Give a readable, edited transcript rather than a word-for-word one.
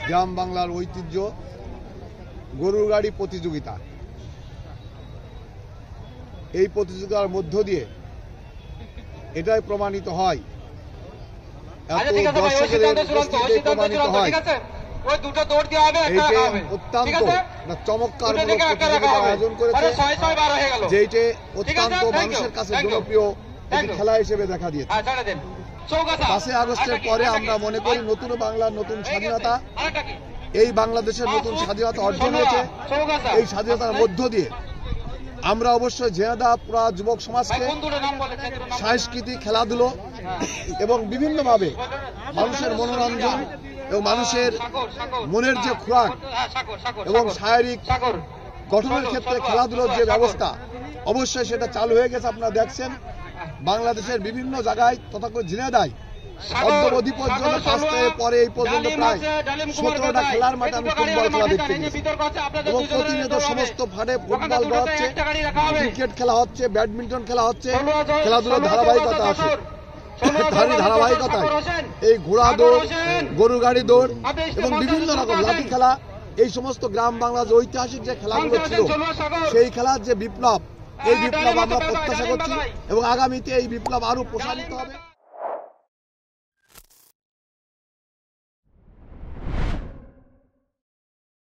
গ্রাম বাংলার ঐতিহ্য গরুর গাড়ি প্রতিযোগিতা। এই প্রতিযোগিতার মধ্য দিয়ে এটাই প্রমাণিত হয়, দর্শকের উপস্থিতিতে প্রমাণিত হয় অত্যন্ত চমৎকার আয়োজন করেছে, যেইটি অত্যন্ত মানুষের কাছে জনপ্রিয় একটি খেলা হিসেবে দেখা দিয়েছে। 5 আগস্টের পরে আমরা মনে করি নতুন বাংলার নতুন স্বাধীনতা, এই বাংলাদেশের নতুন স্বাধীনতা অর্জন হয়েছে। এই স্বাধীনতার মধ্য দিয়ে আমরা অবশ্যই ঝিনাইদহ পুরা যুবক সমাজকে সাংস্কৃতিক খেলাধুলো এবং বিভিন্নভাবে মানুষের মনোরঞ্জন এবং মানুষের মনের যে খোরাক এবং শারীরিক গঠনের ক্ষেত্রে খেলাধুলোর যে ব্যবস্থা অবশ্যই সেটা চালু হয়ে গেছে। আপনারা দেখছেন বাংলাদেশের বিভিন্ন জায়গায় তথা ঝিনাইদহ অদ্যাবধি পর্যন্ত 5 থেকে পরে এই পর্যন্ত প্রায় 17টা খেলার মাঠে আমি ফুটবল খেলা দেখতে গেছি এবং প্রতিনিয়ত সমস্ত ফাটে ফুটবল হচ্ছে, ক্রিকেট খেলা হচ্ছে, ব্যাডমিন্টন খেলা হচ্ছে, খেলাধুলার ধারাবাহিকতা আছে। ধারাবাহিকতায় এই ঘোড়া দৌড়, গরু গাড়ি দৌড় এবং বিভিন্ন রকম লাঠি খেলা, এই সমস্ত গ্রাম বাংলার ঐতিহাসিক যে খেলাগুলো ছিল সেই খেলার যে বিপ্লব, এই বিপ্লব আমরা প্রত্যাশা করছি এবং আগামীতে এই বিপ্লব আরো প্রসারিত হবে।